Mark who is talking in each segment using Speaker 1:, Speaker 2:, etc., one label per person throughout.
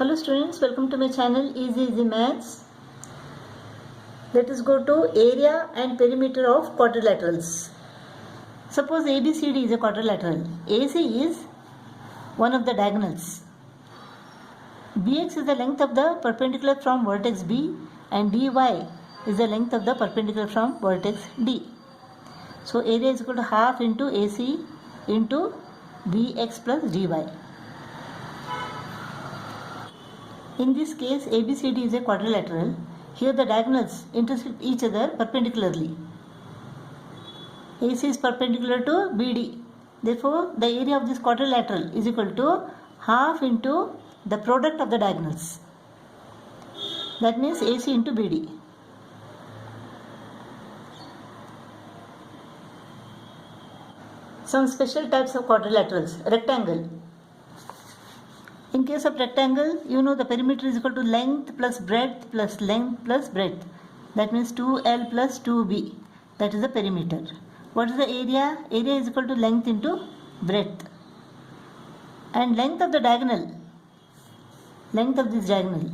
Speaker 1: Hello students, welcome to my channel Easy Maths. Let us go to area and perimeter of quadrilaterals. Suppose ABCD is a quadrilateral. AC is one of the diagonals. BX is the length of the perpendicular from vertex B and DY is the length of the perpendicular from vertex D. So area is equal to half into AC into BX plus DY. In this case, ABCD is a quadrilateral. Here the diagonals intersect each other perpendicularly. AC is perpendicular to BD. Therefore, the area of this quadrilateral is equal to half into the product of the diagonals. That means AC into BD. Some special types of quadrilaterals. Rectangle. In case of rectangle, you know the perimeter is equal to length plus breadth plus length plus breadth. That means 2L plus 2B. That is the perimeter. What is the area? Area is equal to length into breadth. And length of the diagonal. Length of this diagonal.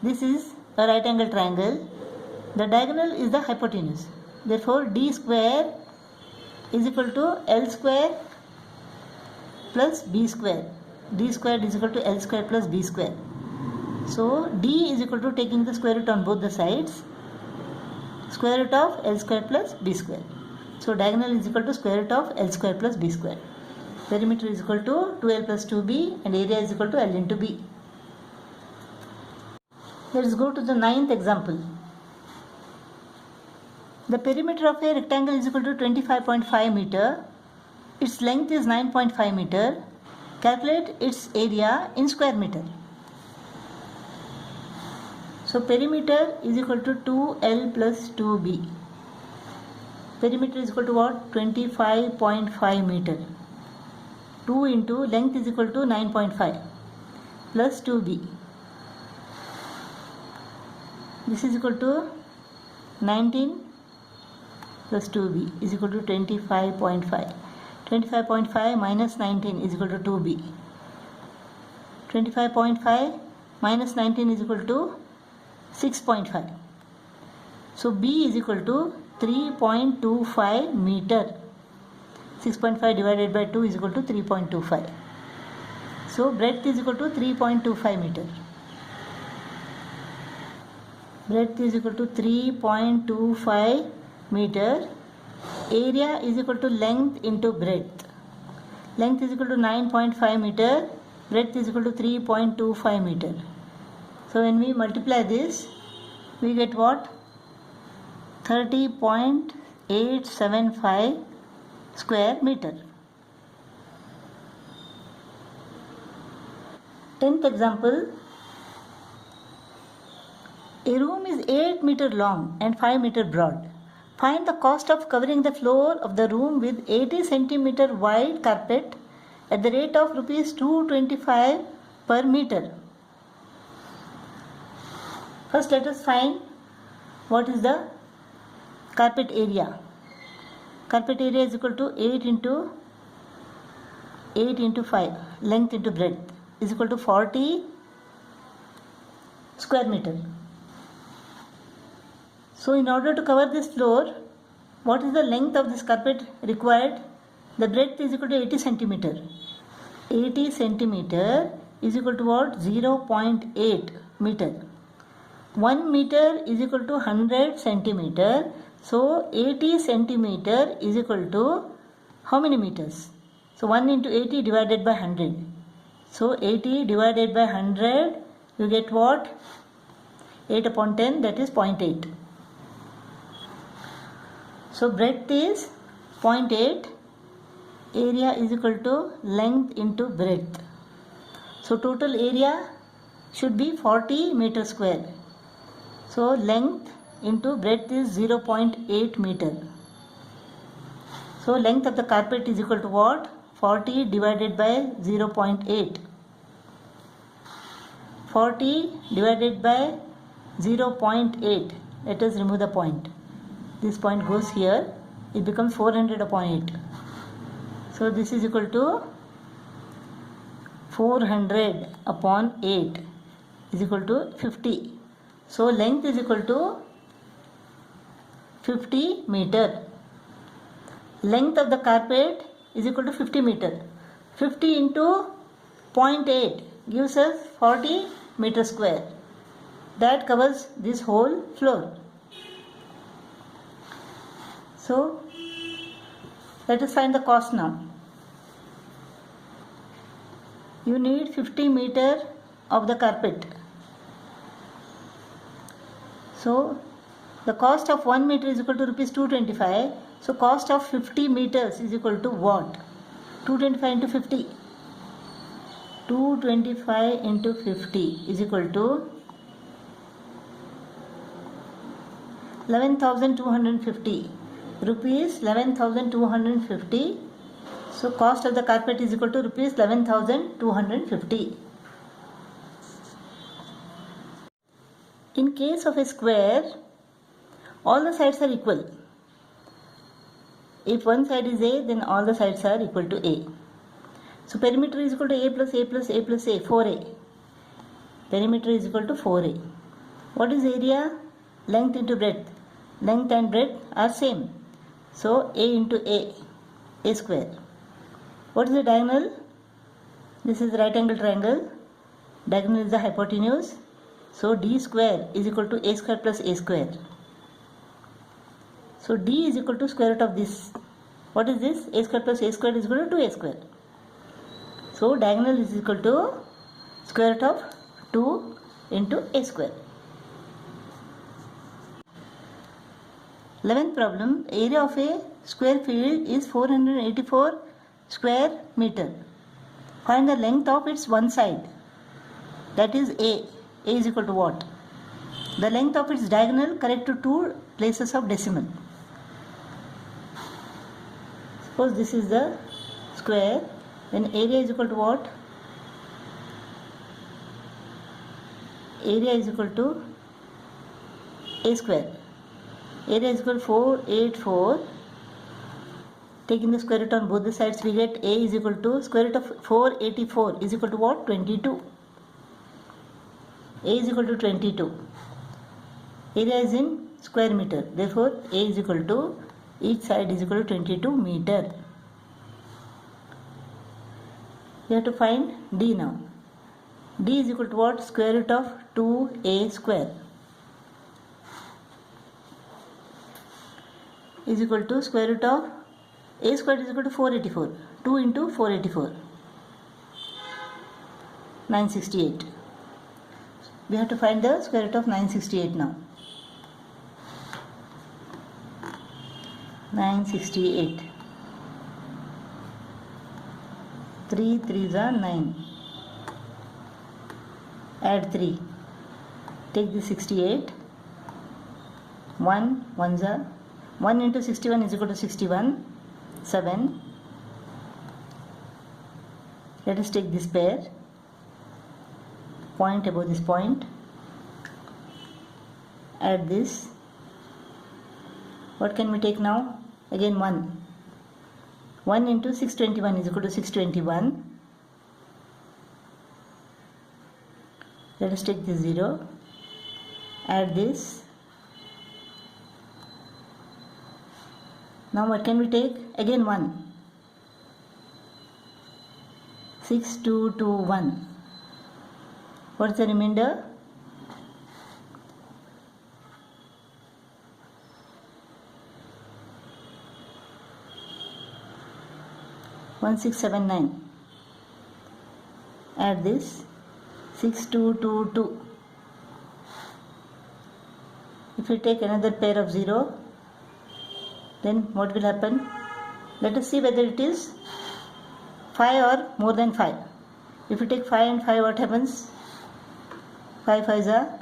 Speaker 1: This is a right angle triangle. The diagonal is the hypotenuse. Therefore, D square is equal to L square plus B square. D squared is equal to L square plus B square. So D is equal to, taking the square root on both the sides, square root of L square plus B square. So diagonal is equal to square root of L square plus B square. Perimeter is equal to 2L plus 2B and area is equal to L into B. Let us go to the 9th example. The perimeter of a rectangle is equal to 25.5 meter. Its length is 9.5 meter. Calculate its area in square meter. So perimeter is equal to 2L plus 2B. Perimeter is equal to what? 25.5 meter. 2 into length is equal to 9.5 plus 2B. This is equal to 19 plus 2B is equal to 25.5. 25.5 minus 19 is equal to 2B. 25.5 minus 19 is equal to 6.5. So B is equal to 3.25 meter. 6.5 divided by 2 is equal to 3.25. So breadth is equal to 3.25 meter. Breadth is equal to 3.25 meter. Area is equal to length into breadth. Length is equal to 9.5 meter. Breadth is equal to 3.25 meter. So when we multiply this, we get what? 30.875 square meter. 10th example. A room is 8 meter long and 5 meter broad. Find the cost of covering the floor of the room with 80 centimeter wide carpet at the rate of rupees 225 per meter. First, let us find what is the carpet area. Carpet area is equal to 8 into 5, length into breadth, is equal to 40 square meter. So in order to cover this floor, what is the length of this carpet required? The breadth is equal to 80 centimeter. 80 centimeter is equal to what? 0.8 meter. 1 meter is equal to 100 centimeter. So 80 centimeter is equal to how many meters? So 1 into 80 divided by 100. So 80 divided by 100, you get what? 8 upon 10, that is 0.8. So breadth is 0.8, area is equal to length into breadth. So total area should be 40 meter square. So length into breadth is 0.8 meter. So length of the carpet is equal to what? 40 divided by 0.8. 40 divided by 0.8. Let us remove the point. This point goes here, it becomes 400 upon 8. So this is equal to 400 upon 8. is equal to 50. So length is equal to 50 meter. Length of the carpet is equal to 50 meter. 50 into 0.8 gives us 40 meter square. That covers this whole floor. So let us find the cost now. You need 50 meter of the carpet. So the cost of 1 meter is equal to rupees 225. So cost of 50 meters is equal to what? 225 into 50. 225 into 50 is equal to 11,250 rupees. 11,250. So cost of the carpet is equal to rupees 11,250. In case of a square, all the sides are equal. If one side is A, then all the sides are equal to A. So perimeter is equal to A plus A plus A plus A, 4A. Perimeter is equal to 4A. What is area? Length into breadth. Length and breadth are same. So A into A square. What is the diagonal? This is the right angle triangle. Diagonal is the hypotenuse. So D square is equal to A square plus A square. So D is equal to square root of this. What is this? A square plus A square is equal to 2A square. So diagonal is equal to square root of 2 into A square. 11th problem. Area of a square field is 484 square meter. Find the length of its one side. That is A. A is equal to what? The length of its diagonal correct to two places of decimal. Suppose this is the square, then area is equal to what? Area is equal to A square. Area is equal to 484. Taking the square root on both the sides, we get A is equal to square root of 484 is equal to what? 22. A is equal to 22. Area is in square meter. Therefore, A is equal to, each side is equal to 22 meter. We have to find D now. D is equal to what? Square root of 2A square is equal to square root of A square is equal to 484. 2 into 484. 968. We have to find the square root of 968 now. 968. 3 3s are 9. Add 3. Take the 68. 1 1s are 1 into 61 is equal to 61. 7. Let us take this pair. Point above this point. Add this. What can we take now? Again 1. 1 into 621 is equal to 621. Let us take this 0. Add this. Now what can we take? Again 1. 6 2 2 1. What is the remainder? 1679. Add this. 6222. If we take another pair of 0, then what will happen? Let us see whether it is 5 or more than 5. If you take 5 and 5, what happens? 5 5s are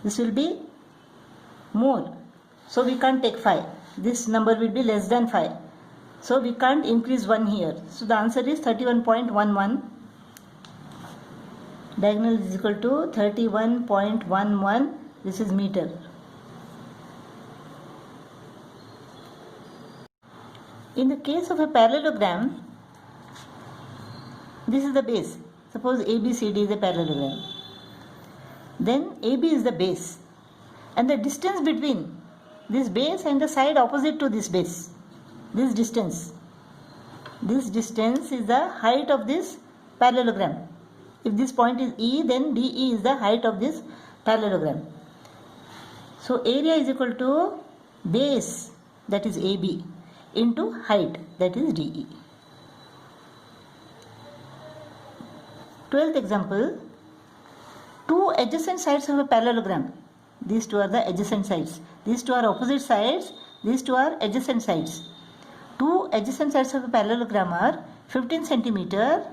Speaker 1: this will be more. So we can't take 5. This number will be less than 5. So we can't increase 1 here. So the answer is 31.11. Diagonal is equal to 31.11. This is meter. In the case of a parallelogram, this is the base. Suppose ABCD is a parallelogram. Then AB is the base. And the distance between this base and the side opposite to this base, this distance is the height of this parallelogram. If this point is E, then DE is the height of this parallelogram. So area is equal to base, that is AB, into height, that is DE. 12th example, two adjacent sides of a parallelogram. These two are the adjacent sides. These two are opposite sides. These two are adjacent sides. Two adjacent sides of a parallelogram are 15 centimeter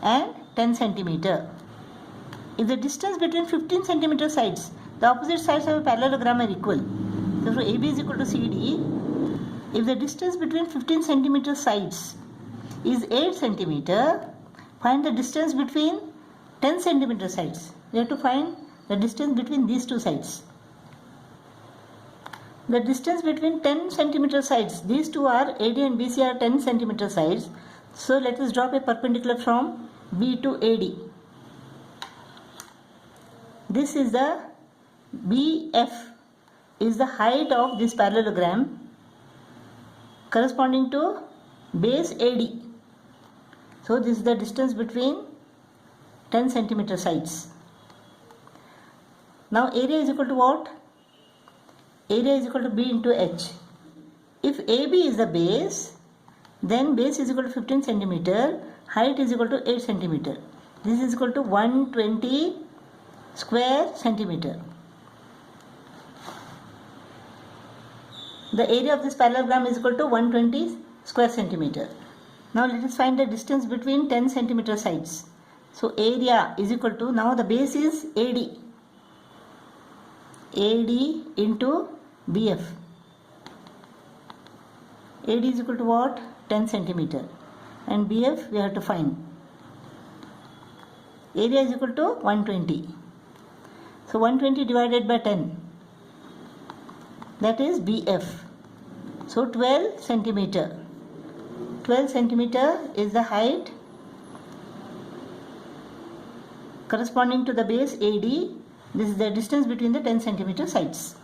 Speaker 1: and 10 centimeter. If the distance between 15 centimeter sides, the opposite sides of a parallelogram are equal. So AB is equal to CD. If the distance between 15 centimeter sides is 8 centimeter, find the distance between 10 centimeter sides. We have to find the distance between these two sides. The distance between 10 centimeter sides, these two are AD and BC are 10 centimeter sides. So let us drop a perpendicular from B to AD. This is the BF is the height of this parallelogram corresponding to base AD. So this is the distance between 10 centimeter sides. Now area is equal to what? Area is equal to B into H. If AB is the base, then base is equal to 15 centimeter, height is equal to 8 centimeter. This is equal to 120 square centimeter. The area of this parallelogram is equal to 120 square centimeter. Now let us find the distance between 10 centimeter sides. So area is equal to, now the base is AD. AD into BF. AD is equal to what? 10 centimeter. And BF we have to find. Area is equal to 120. So 120 divided by 10. That is BF. So 12 centimeter. 12 centimeter is the height corresponding to the base AD. This is the distance between the 10 centimeter sides.